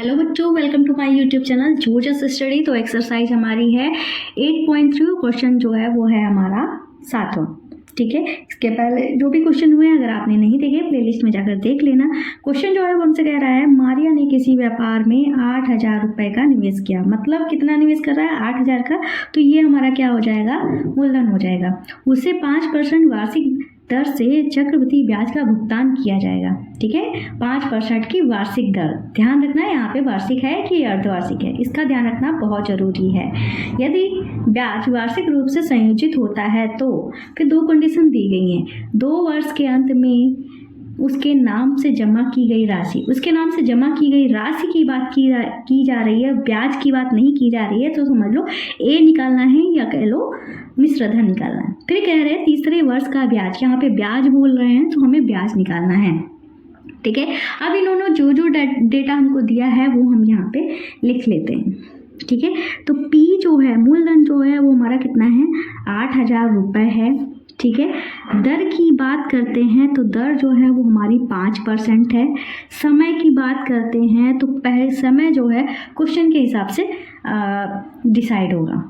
Hello बच्चों, welcome to my YouTube channel जोजस study. तो एक्सरसाइज हमारी है 8.3। क्वेश्चन जो है वो है हमारा 7वां। ठीक है, इसके पहले जो भी क्वेश्चन हुए अगर आपने नहीं देखे प्लेलिस्ट में जाकर देख लेना। क्वेश्चन जो है वो हमसे कह रहा है मारिया ने किसी व्यापार में 8,000 रुपए का निवेश किया। मतलब कितना निवेश कर रहा है? 8,000 का। तो ये हमारा क्या हो जाएगा? मूलधन हो जाएगा। उसे 5% वार्षिक दर से चक्रवृद्धि ब्याज का भुगतान किया जाएगा। ठीक है, 5% की वार्षिक दर। ध्यान रखना है यहाँ पे वार्षिक है कि अर्धवार्षिक है, इसका ध्यान रखना बहुत जरूरी है। यदि ब्याज वार्षिक रूप से संयोजित होता है तो फिर दो कंडीशन दी गई हैं। 2 वर्ष के अंत में उसके नाम से जमा की गई राशि, उसके नाम से जमा की गई राशि की बात की जा रही है, ब्याज की बात नहीं की जा रही है। तो समझ लो ए निकालना है या कह लो मिश्र धन निकालना है। फिर कह रहे हैं तीसरे वर्ष का ब्याज, यहाँ पे ब्याज बोल रहे हैं तो हमें ब्याज निकालना है। ठीक है, अब इन्होंने जो डेटा हमको दिया है वो हम यहाँ पे लिख लेते हैं। ठीक है, तो P जो है मूलधन जो है वो हमारा कितना है? 8,000 रुपये है। ठीक है, दर की बात करते हैं तो दर जो है वो हमारी 5% है। समय की बात करते हैं तो पहले समय जो है क्वेश्चन के हिसाब से डिसाइड होगा।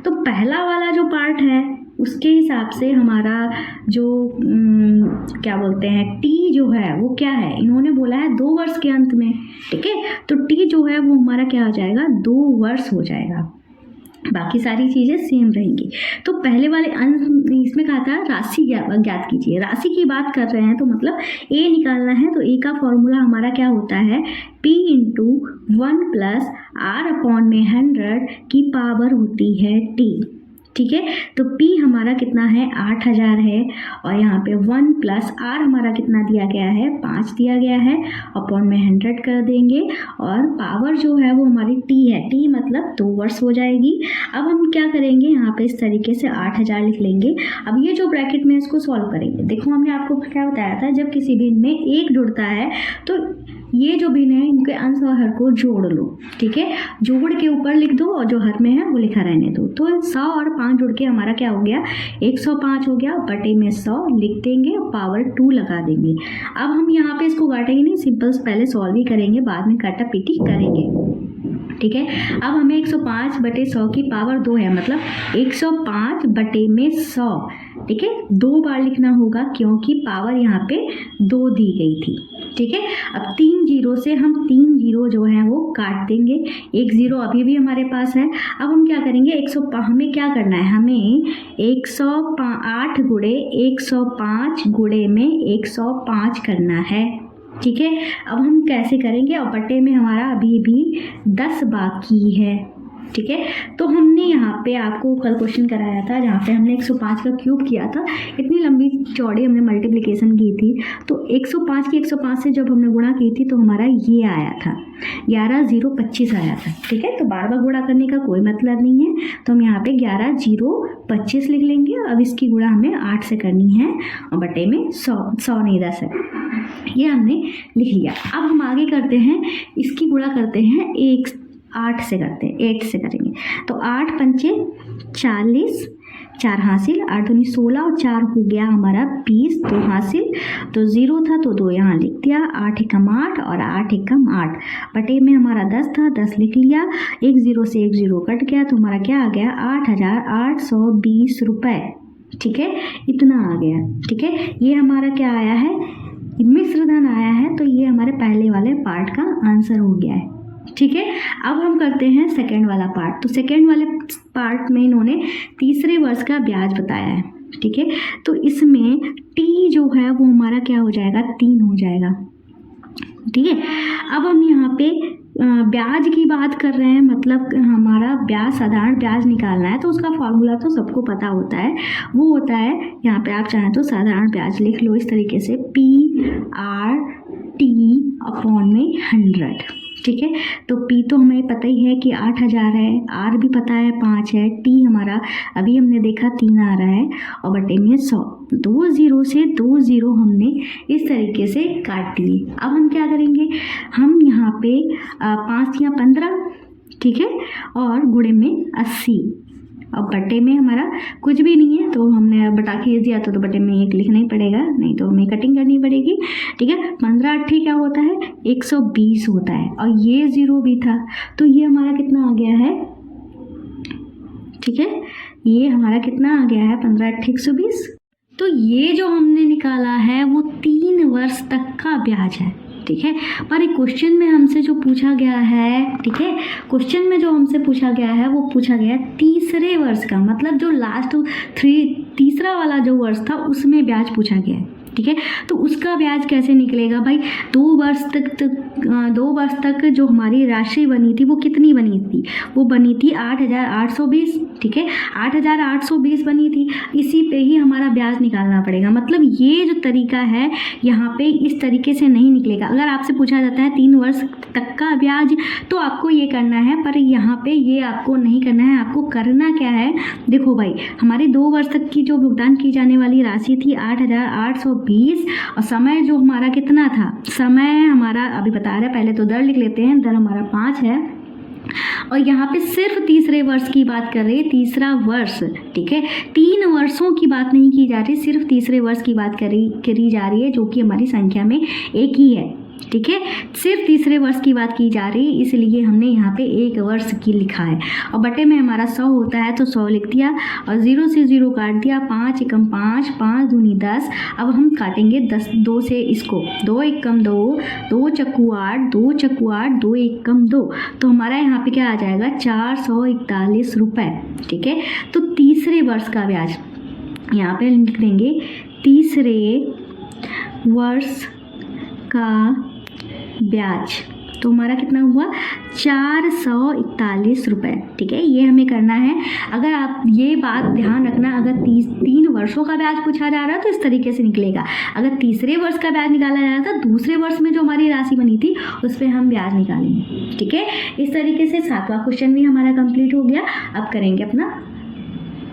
तो पहला वाला जो पार्ट है उसके हिसाब से हमारा जो क्या बोलते हैं टी जो है वो क्या है? इन्होंने बोला है 2 वर्ष के अंत में। ठीक है, तो टी जो है वो हमारा क्या हो जाएगा? 2 वर्ष हो जाएगा। बाकी सारी चीज़ें सेम रहेंगी। तो पहले वाले इसमें कहा था राशि ज्ञात कीजिए। राशि की बात कर रहे हैं तो मतलब ए निकालना है। तो ए का फॉर्मूला हमारा क्या होता है? P × 1 + R/100 की पावर होती है T। ठीक है, तो P हमारा कितना है? 8,000 है। और यहाँ पे 1 + R हमारा कितना दिया गया है? 5 दिया गया है। अपॉन में 100 कर देंगे और पावर जो है वो हमारी T है। T मतलब 2 वर्ष हो जाएगी। अब हम क्या करेंगे? यहाँ पे इस तरीके से 8,000 लिख लेंगे। अब ये जो ब्रैकेट में इसको सॉल्व करेंगे। देखो हमने आपको क्या बताया था, जब किसी भिन्न में 1 जुड़ता है तो ये जो भिन्न है इनके अंश और हर को जोड़ लो। ठीक है, जोड़ के ऊपर लिख दो और जो हर में है वो लिखा रहने दो। तो 100 और 5 जुड़ के हमारा क्या हो गया? 105 हो गया। बटे में 100 लिख देंगे, पावर 2 लगा देंगे। अब हम यहाँ पे इसको काटेंगे नहीं, सिंपल पहले सॉल्व ही करेंगे, बाद में काटा पीटी करेंगे। ठीक है, अब हमें 105 बटे 100 की पावर 2 है, मतलब 105 बटे में 100। ठीक है, 2 बार लिखना होगा क्योंकि पावर यहाँ पे 2 दी गई थी। ठीक है, अब 3 जीरो से हम 3 जीरो जो है वो काट देंगे। 1 जीरो अभी भी हमारे पास है। अब हम क्या करेंगे? हमें क्या करना है? हमें 108 गुणे 105 गुणे में 105 करना है। ठीक है, अब हम कैसे करेंगे? और बटे में हमारा अभी भी 10 बाकी है। ठीक है, तो हमने यहाँ पे आपको कल क्वेश्चन कराया था जहाँ पे हमने 105 का क्यूब किया था। इतनी लंबी चौड़ी हमने मल्टीप्लिकेशन की थी। तो 105 की 105 से जब हमने गुणा की थी तो हमारा ये आया था 11,025 आया था। ठीक है, तो बार बार गुणा करने का कोई मतलब नहीं है। तो हम यहाँ पे 11,025 लिख लेंगे। अब इसकी गुणा हमें 8 से करनी है और बटे में 100 नहीं 10 है। ये हमने लिख लिया। अब हम आगे करते हैं, इसकी गुणा करते हैं 8 से करते हैं, 8 से करेंगे। तो 8 पंचे 40, 4 हासिल, 8 दूनी 16 और 4 हो गया हमारा 20, 2 हासिल। तो 0 था तो 2 यहाँ लिख दिया। 8 एकम 8 और 8 एकम 8। बटे में हमारा 10 था, 10 लिख लिया। 1 0 से 1 0 कट गया तो हमारा क्या आ गया? 8,820 रुपये। ठीक है, इतना आ गया। ठीक है, ये हमारा क्या आया है? मिश्र धन आया है। तो ये हमारे पहले वाले पार्ट का आंसर हो गया है। ठीक है, अब हम करते हैं सेकेंड वाला पार्ट। तो सेकेंड वाले पार्ट में इन्होंने तीसरे वर्ष का ब्याज बताया है। ठीक है, तो इसमें टी जो है वो हमारा क्या हो जाएगा? 3 हो जाएगा। ठीक है, अब हम यहाँ पे ब्याज की बात कर रहे हैं, मतलब हमारा ब्याज साधारण ब्याज निकालना है। तो उसका फॉर्मूला तो सबको पता होता है, वो होता है यहाँ पे आप चाहें तो साधारण ब्याज लिख लो इस तरीके से PR/T/100। ठीक है, तो P तो हमें पता ही है कि 8,000 है, R भी पता है 5 है, T हमारा अभी हमने देखा 3 आ रहा है और बटे में 100। 2 जीरो से 2 जीरो हमने इस तरीके से काट दिए। अब हम क्या करेंगे? हम यहाँ पे 5 या 15, ठीक है, और गुणे में 80 अब बटे में हमारा कुछ भी नहीं है तो हमने बटा के दिया तो बटे में 1 लिखना ही पड़ेगा, नहीं तो हमें कटिंग करनी पड़ेगी। ठीक है, 15 8 क्या होता है 120 होता है, और ये 0 भी था तो ये हमारा कितना आ गया है, ठीक है, ये हमारा कितना आ गया है 15 8 120। तो ये जो हमने निकाला है वो 3 वर्ष तक का ब्याज है। ठीक है, पर एक क्वेश्चन में हमसे जो पूछा गया है, ठीक है, क्वेश्चन में जो हमसे पूछा गया है वो पूछा गया है तीसरे वर्ष का, मतलब जो लास्ट तीसरा वाला जो वर्ष था उसमें ब्याज पूछा गया है। ठीक है, तो उसका ब्याज कैसे निकलेगा भाई, 2 वर्ष तक जो हमारी राशि बनी थी वो कितनी बनी थी, वो बनी थी 8,820। ठीक है, 8,820 बनी थी, इसी पे ही हमारा ब्याज निकालना पड़ेगा। मतलब ये जो तरीका है यहाँ पे इस तरीके से नहीं निकलेगा। अगर आपसे पूछा जाता है 3 वर्ष तक का ब्याज तो आपको ये करना है, पर यहाँ पे ये आपको नहीं करना है। आपको करना क्या है, देखो भाई हमारी 2 वर्ष तक की जो भुगतान की जाने वाली राशि थी 8,820, और समय जो हमारा कितना था, समय हमारा अभी बता रहा है, पहले तो दर लिख लेते हैं, दर हमारा 5 है, और यहाँ पे सिर्फ तीसरे वर्ष की बात कर रही है, तीसरा वर्ष। ठीक है, 3 वर्षों की बात नहीं की जा रही, सिर्फ तीसरे वर्ष की बात करी जा रही है, जो कि हमारी संख्या में 1 ही है। ठीक है, सिर्फ तीसरे वर्ष की बात की जा रही है, इसलिए हमने यहाँ पे 1 वर्ष की लिखा है, और बटे में हमारा 100 होता है तो 100 लिख दिया, और 0 से 0 काट दिया, 5 एकम 5, 5 दूनी 10। अब हम काटेंगे 2 से इसको, 2 एकम 2, 2 चक्कू 8, 2 चक्कू 8, 2 एकम 2, तो हमारा यहाँ पे क्या आ जाएगा 441 रुपये। ठीक है, तो तीसरे वर्ष का ब्याज यहाँ पे लिख देंगे, तीसरे वर्ष का ब्याज, तो हमारा कितना हुआ 441 रुपये। ठीक है, ये हमें करना है। अगर आप ये बात ध्यान रखना, अगर 3 वर्षों का ब्याज पूछा जा रहा है तो इस तरीके से निकलेगा, अगर तीसरे वर्ष का ब्याज निकाला जा रहा था, दूसरे वर्ष में जो हमारी राशि बनी थी उस पर हम ब्याज निकालेंगे। ठीक है, इस तरीके से 7वां क्वेश्चन भी हमारा कंप्लीट हो गया। अब करेंगे अपना,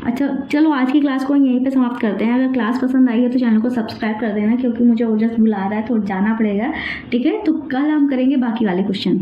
अच्छा चलो आज की क्लास को यहीं पे समाप्त करते हैं। अगर क्लास पसंद आई है तो चैनल को सब्सक्राइब कर देना, क्योंकि मुझे ओजस बुला रहा है तो जाना पड़ेगा। ठीक है, तो कल हम करेंगे बाकी वाले क्वेश्चन।